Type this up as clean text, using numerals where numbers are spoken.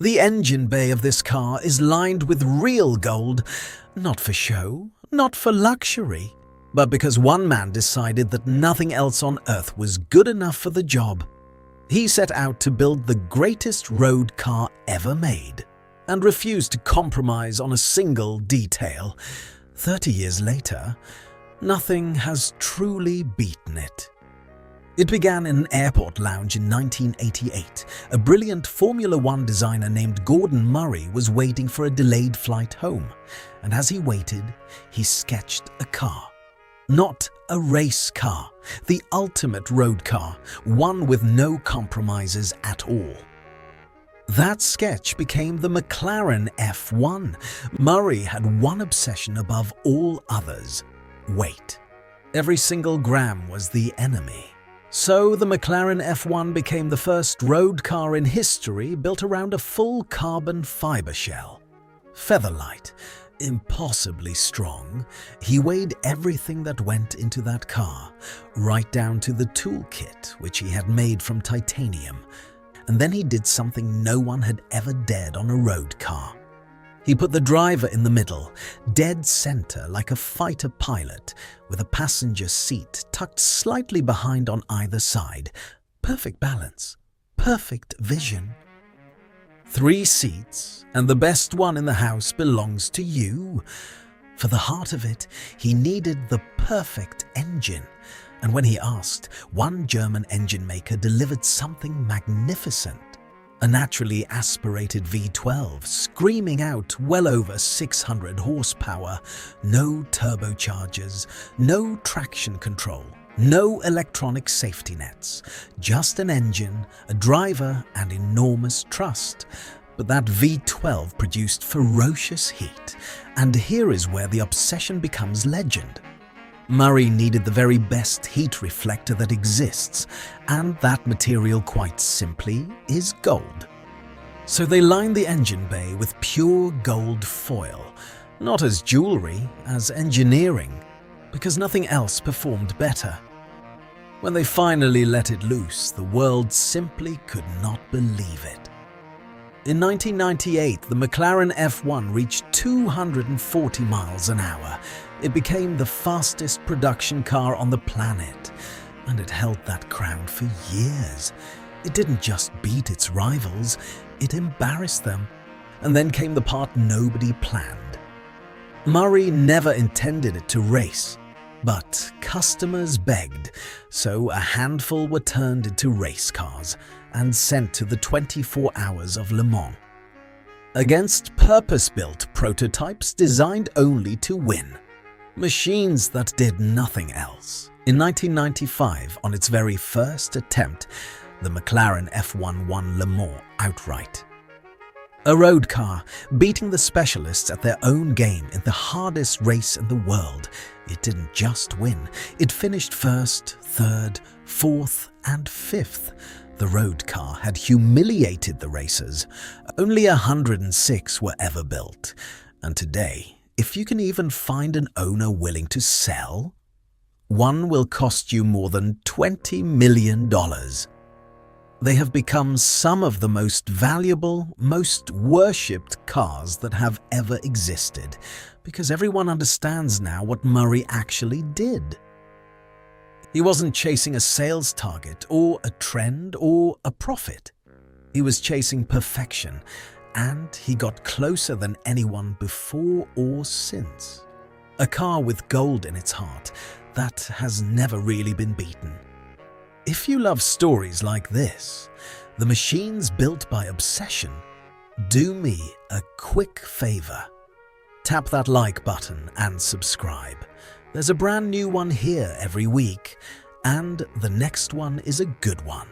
The engine bay of this car is lined with real gold, not for show, not for luxury, but because one man decided that nothing else on earth was good enough for the job. He set out to build the greatest road car ever made and refused to compromise on a single detail. 30 years later, nothing has truly beaten it. It began in an airport lounge in 1988. A brilliant Formula One designer named Gordon Murray was waiting for a delayed flight home, and as he waited, he sketched a car. Not a race car, the ultimate road car, one with no compromises at all. That sketch became the McLaren F1. Murray had one obsession above all others: weight. Every single gram was the enemy. So the McLaren F1 became the first road car in history built around a full carbon fibre shell. Featherlight, impossibly strong, he weighed everything that went into that car, right down to the toolkit which he had made from titanium. And then he did something no one had ever dared on a road car. He put the driver in the middle, dead center like a fighter pilot, with a passenger seat tucked slightly behind on either side. Perfect balance, perfect vision. 3 seats, and the best one in the house belongs to you. For the heart of it, he needed the perfect engine. And when he asked, one German engine maker delivered something magnificent. A naturally aspirated V12 screaming out well over 600 horsepower, no turbochargers, no traction control, no electronic safety nets, just an engine, a driver, and enormous trust. But that V12 produced ferocious heat, and here is where the obsession becomes legend. Murray needed the very best heat reflector that exists, and that material, quite simply, is gold. So they lined the engine bay with pure gold foil, not as jewelry, as engineering, because nothing else performed better. When they finally let it loose, the world simply could not believe it. In 1998, the McLaren F1 reached 240 miles an hour. It became the fastest production car on the planet, and it held that crown for years. It didn't just beat its rivals, it embarrassed them. And then came the part nobody planned. Murray never intended it to race, but customers begged, so a handful were turned into race cars and sent to the 24 Hours of Le Mans. Against purpose-built prototypes designed only to win. Machines that did nothing else. In 1995, on its very first attempt, the McLaren F1 won Le Mans outright. A road car, beating the specialists at their own game in the hardest race in the world. It didn't just win, it finished first, third, fourth, and fifth. The road car had humiliated the racers. Only 106 were ever built. And today, if you can even find an owner willing to sell, one will cost you more than $20 million. They have become some of the most valuable, most worshipped cars that have ever existed, because everyone understands now what Murray actually did. He wasn't chasing a sales target or a trend or a profit. He was chasing perfection, and he got closer than anyone before or since. A car with gold in its heart that has never really been beaten. If you love stories like this, the machines built by obsession, do me a quick favor. Tap that like button and subscribe. There's a brand new one here every week, and the next one is a good one.